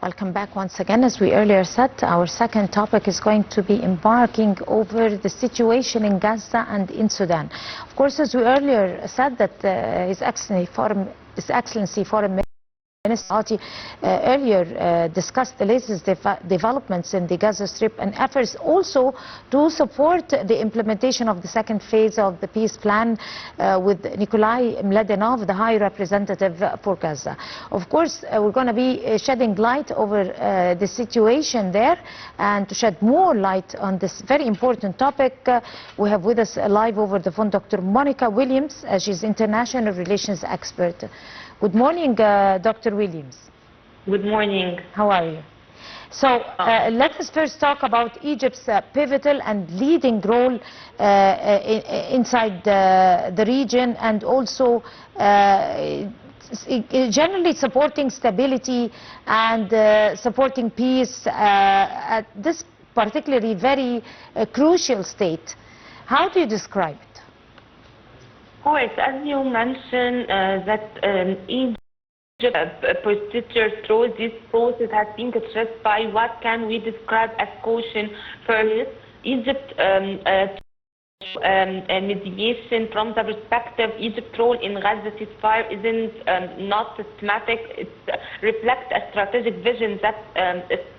Welcome back once again. As we earlier said, our second topic is going to be embarking over the situation in Gaza and in Sudan. Of course, as we earlier said, that His Excellency Foreign Minister earlier discussed the latest developments in the Gaza Strip and efforts also to support the implementation of the second phase of the peace plan with Nikolai Mladenov, the High Representative for Gaza. Of course, we're going to be shedding light over the situation there, and to shed more light on this very important topic, we have with us live over the phone Dr. Monica Williams. She's international relations expert. Good morning, Dr. Williams. Good morning. How are you? So let us first talk about Egypt's pivotal and leading role inside the region, and also generally supporting stability and supporting peace at this particularly very crucial state. How do you describe it? Of course, as you mentioned, that Egypt's procedure through this process has been characterized by what can we describe as caution. First, Egypt mediation from the perspective, Egypt's role in Gaza ceasefire isn't not systematic. It reflects a strategic vision that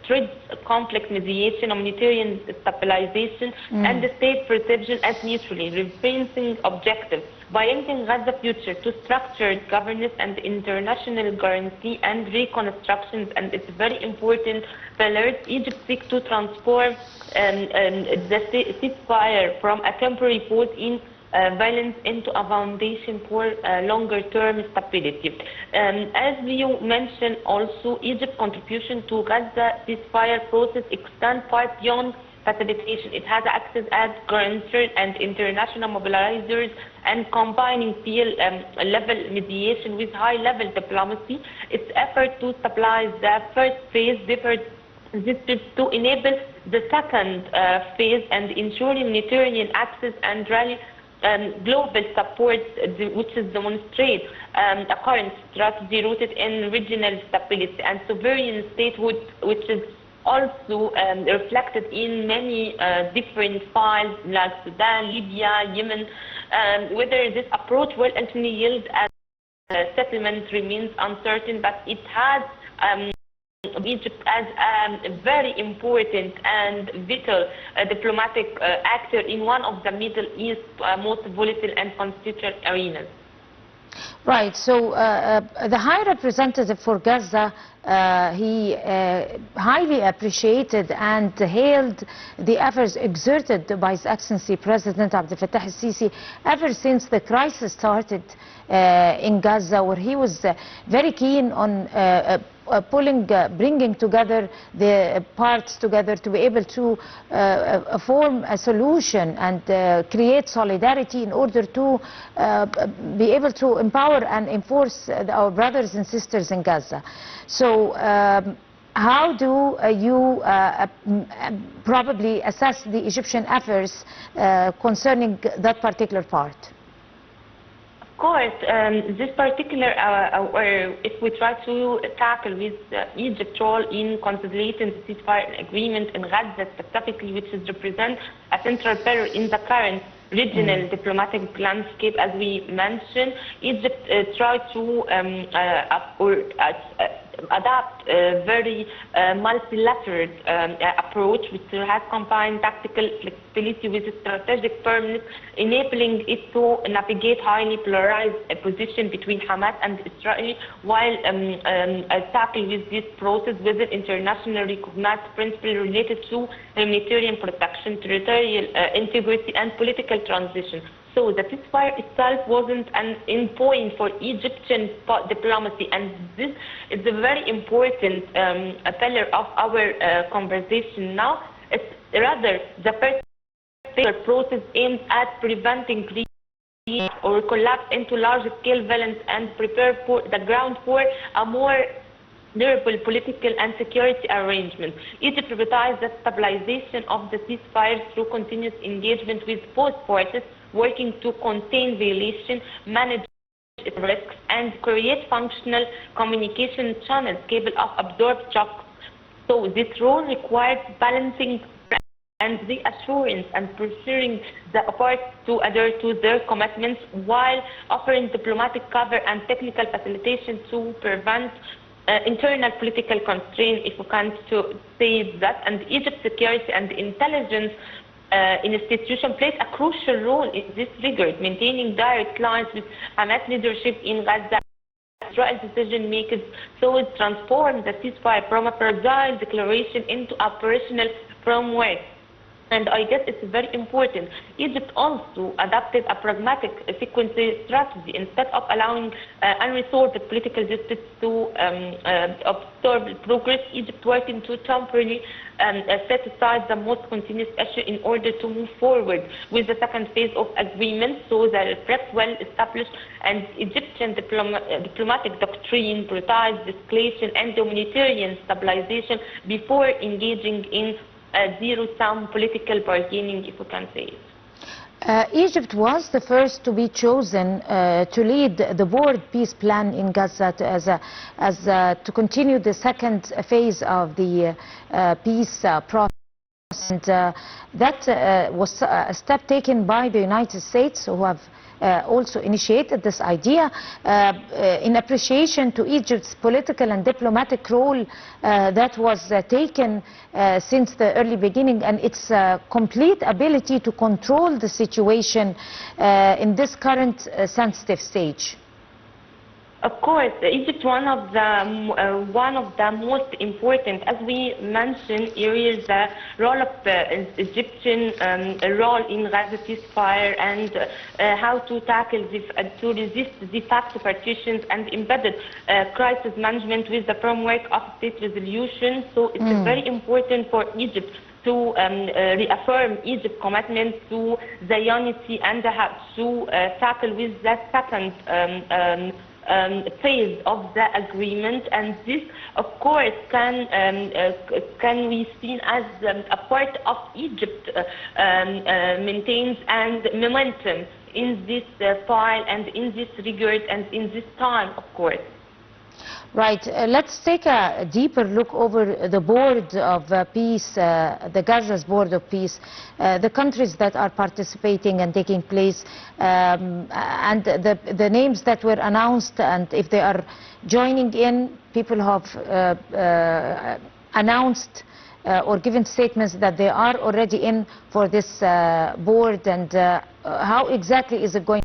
treats conflict mediation, humanitarian stabilization, and the state perception as mutually reinforcing objectives. By linking Gaza's future to structured governance and international guarantee and reconstruction, and it's very important pillars, Egypt seeks to transform the ceasefire from a temporary pause in violence into a foundation for longer-term stability. As you mentioned also, Egypt's contribution to Gaza ceasefire process extends far beyond facilitation. It has access as grantor and international mobilizers, and combining field-level mediation with high-level diplomacy. Its effort to stabilize the first phase differs to enable the second phase and ensure humanitarian access and rally global support, which is demonstrate a current strategy rooted in regional stability and sovereign statehood, which is also reflected in many different files like Sudan, Libya, Yemen. Whether this approach will ultimately yield as settlement remains uncertain, but it has Egypt as a very important and vital diplomatic actor in one of the Middle East's most volatile and conflictual arenas. Right, so the High Representative for Gaza, he highly appreciated and hailed the efforts exerted by His Excellency President Abdel Fattah al-Sisi ever since the crisis started in Gaza, where he was very keen on bringing together the parts together to be able to form a solution and create solidarity in order to be able to empower and enforce our brothers and sisters in Gaza. So how do you probably assess the Egyptian efforts concerning that particular part? Of course, this particular, or if we try to tackle with Egypt's role in consolidating the ceasefire agreement in Gaza specifically, which is represent a central pillar in the current regional diplomatic landscape, as we mentioned, Egypt tried to adopt a very multilateral approach, which has combined tactical flexibility with strategic firmness, enabling it to navigate highly polarized position between Hamas and Israel, while tackling with this process with an internationally recognized principle related to humanitarian protection, territorial integrity, and political transition. So the ceasefire itself wasn't an endpoint for Egyptian diplomacy, and this is a very important pillar of our conversation now. It's rather the first process aimed at preventing or collapse into large-scale violence and prepare for the ground for a more durable political and security arrangement. Egypt prioritized the stabilization of the ceasefire through continuous engagement with both parties, working to contain violation, manage risks, and create functional communication channels capable of absorbing shocks So this role requires balancing and reassurance and pressuring the parties to adhere to their commitments while offering diplomatic cover and technical facilitation to prevent internal political constraint, if we can to say that. And Egypt's security and intelligence institution plays a crucial role in this regard, maintaining direct lines with Hamas leadership in Gaza. Israel's decision makers so it transformed the ceasefire from a fragile declaration into operational framework. And I guess it's very important. Egypt also adopted a pragmatic sequencing strategy. Instead of allowing unresolved political disputes to observe progress, Egypt working to temporarily set aside the most continuous issue in order to move forward with the second phase of agreement. So the prep well established and Egyptian diplomatic doctrine prioritized escalation and humanitarian stabilization before engaging in zero-sum political bargaining, if we can say it. Egypt was the first to be chosen to lead the board peace plan in Gaza to continue the second phase of the peace process. And that was a step taken by the United States, who have also initiated this idea in appreciation to Egypt's political and diplomatic role that was taken since the early beginning, and its complete ability to control the situation in this current sensitive stage. Of course, Egypt one of the most important, as we mentioned earlier, the role of the Egyptian role in Gaza ceasefire and how to tackle to resist de facto partitions and embedded crisis management with the framework of state resolution. So it's very important for Egypt to reaffirm Egypt's commitment to the unity and to tackle with the second phase of the agreement, and this, of course, can be seen as a part of Egypt maintains and momentum in this file and in this regard and in this time, of course. Right. Let's take a deeper look over the board of peace, the Gaza's board of peace, the countries that are participating and taking place, and the names that were announced, and if they are joining in. People have announced or given statements that they are already in for this board, and how exactly is it going?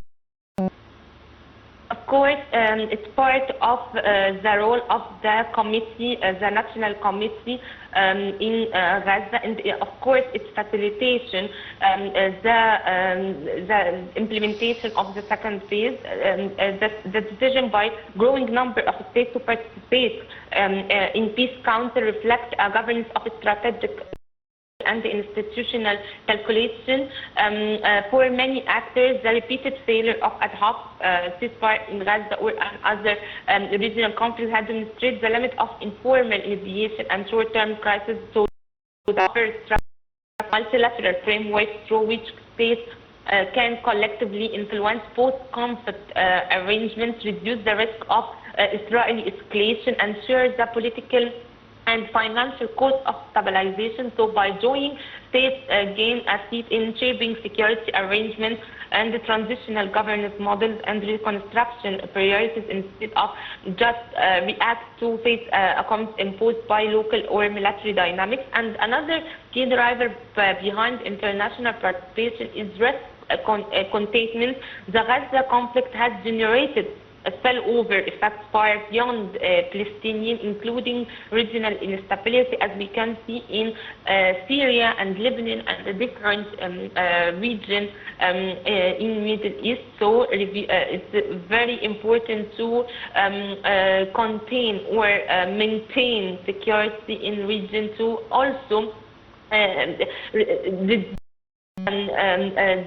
Of course, it's part of the role of the committee, the National Committee in Gaza, and of course its facilitation, the implementation of the second phase, the decision by growing number of states to participate in Peace Council reflects a governance of strategic and the institutional calculation. For many actors, the repeated failure of ad hoc ceasefire in Gaza or other regional conflicts has demonstrated the limit of informal mediation and short-term crisis. So the multilateral framework through which states can collectively influence post-conflict arrangements, reduce the risk of Israeli escalation, and share the political and financial cost of stabilization. So by joining, states gain a seat in shaping security arrangements and the transitional governance models and reconstruction priorities, instead of just react to fate imposed by local or military dynamics. And another key driver behind international participation is risk containment. The Gaza conflict has generated a spillover effect far beyond Palestinian, including regional instability, as we can see in Syria and Lebanon and the different regions in Middle East. So it's very important to contain or maintain security in region, to also the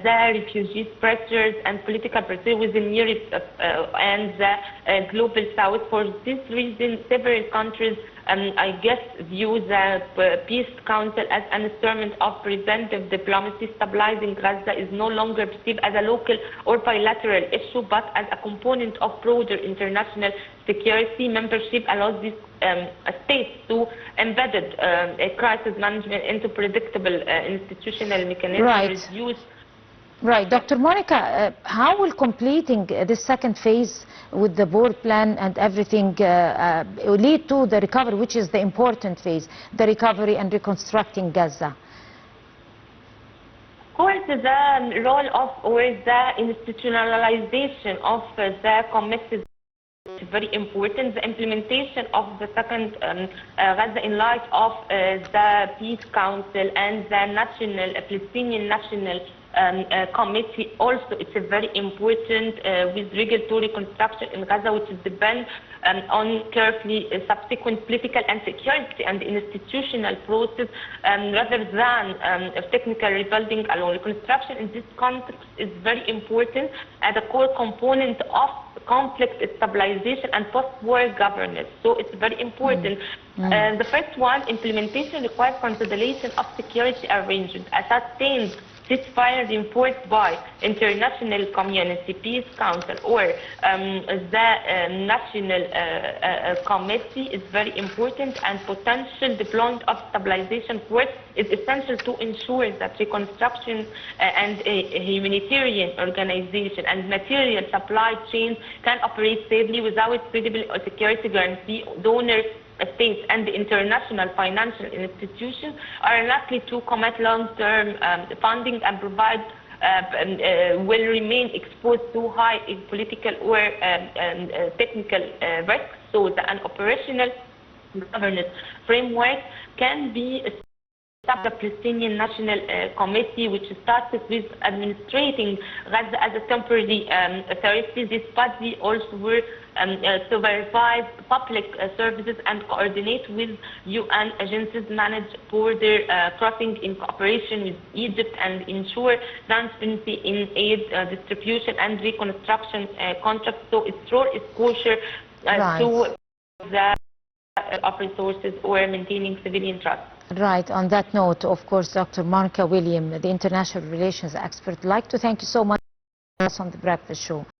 refugees pressures and political pressure within Europe and the global south. For this reason, several countries, I guess, view the Peace Council as an instrument of preventive diplomacy. Stabilizing Gaza is no longer perceived as a local or bilateral issue, but as a component of broader international security. Membership allows these states to embedded crisis management into predictable institutional mechanisms, reduce. Right, Dr. Monica, how will completing this second phase with the board plan and everything lead to the recovery, which is the important phase, the recovery and reconstructing Gaza? Of course, the role of or the institutionalization of the committees is very important. The implementation of the second Gaza in light of the Peace Council and the Palestinian National Committee also, it's a very important with regulatory construction in Gaza, which depends on carefully subsequent political and security and institutional process rather than technical rebuilding alone. Reconstruction in this context is very important and a core component of conflict stabilization and post-war governance. So it's very important. The first one, implementation requires consolidation of security arrangements, a sustained ceasefire reinforced by international community, Peace Council, or the National Committee is very important, and potential deployment of stabilization force is essential to ensure that reconstruction and a humanitarian organization and material supply chains can operate safely without credible security guarantee. Donors, states and the international financial institutions are likely to commit long-term funding and provide will remain exposed to high political or technical risks. So an operational governance framework can be the Palestinian National Committee, which started with administrating Gaza as a temporary authority. This body also works to verify public services and coordinate with UN agencies, manage border crossing in cooperation with Egypt, and ensure transparency in aid distribution and reconstruction contracts. So its role is crucial to the of resources or maintaining civilian trust. Right. On that note, of course, Dr. Monica William, the international relations expert, I'd like to thank you so much on the Breakfast Show.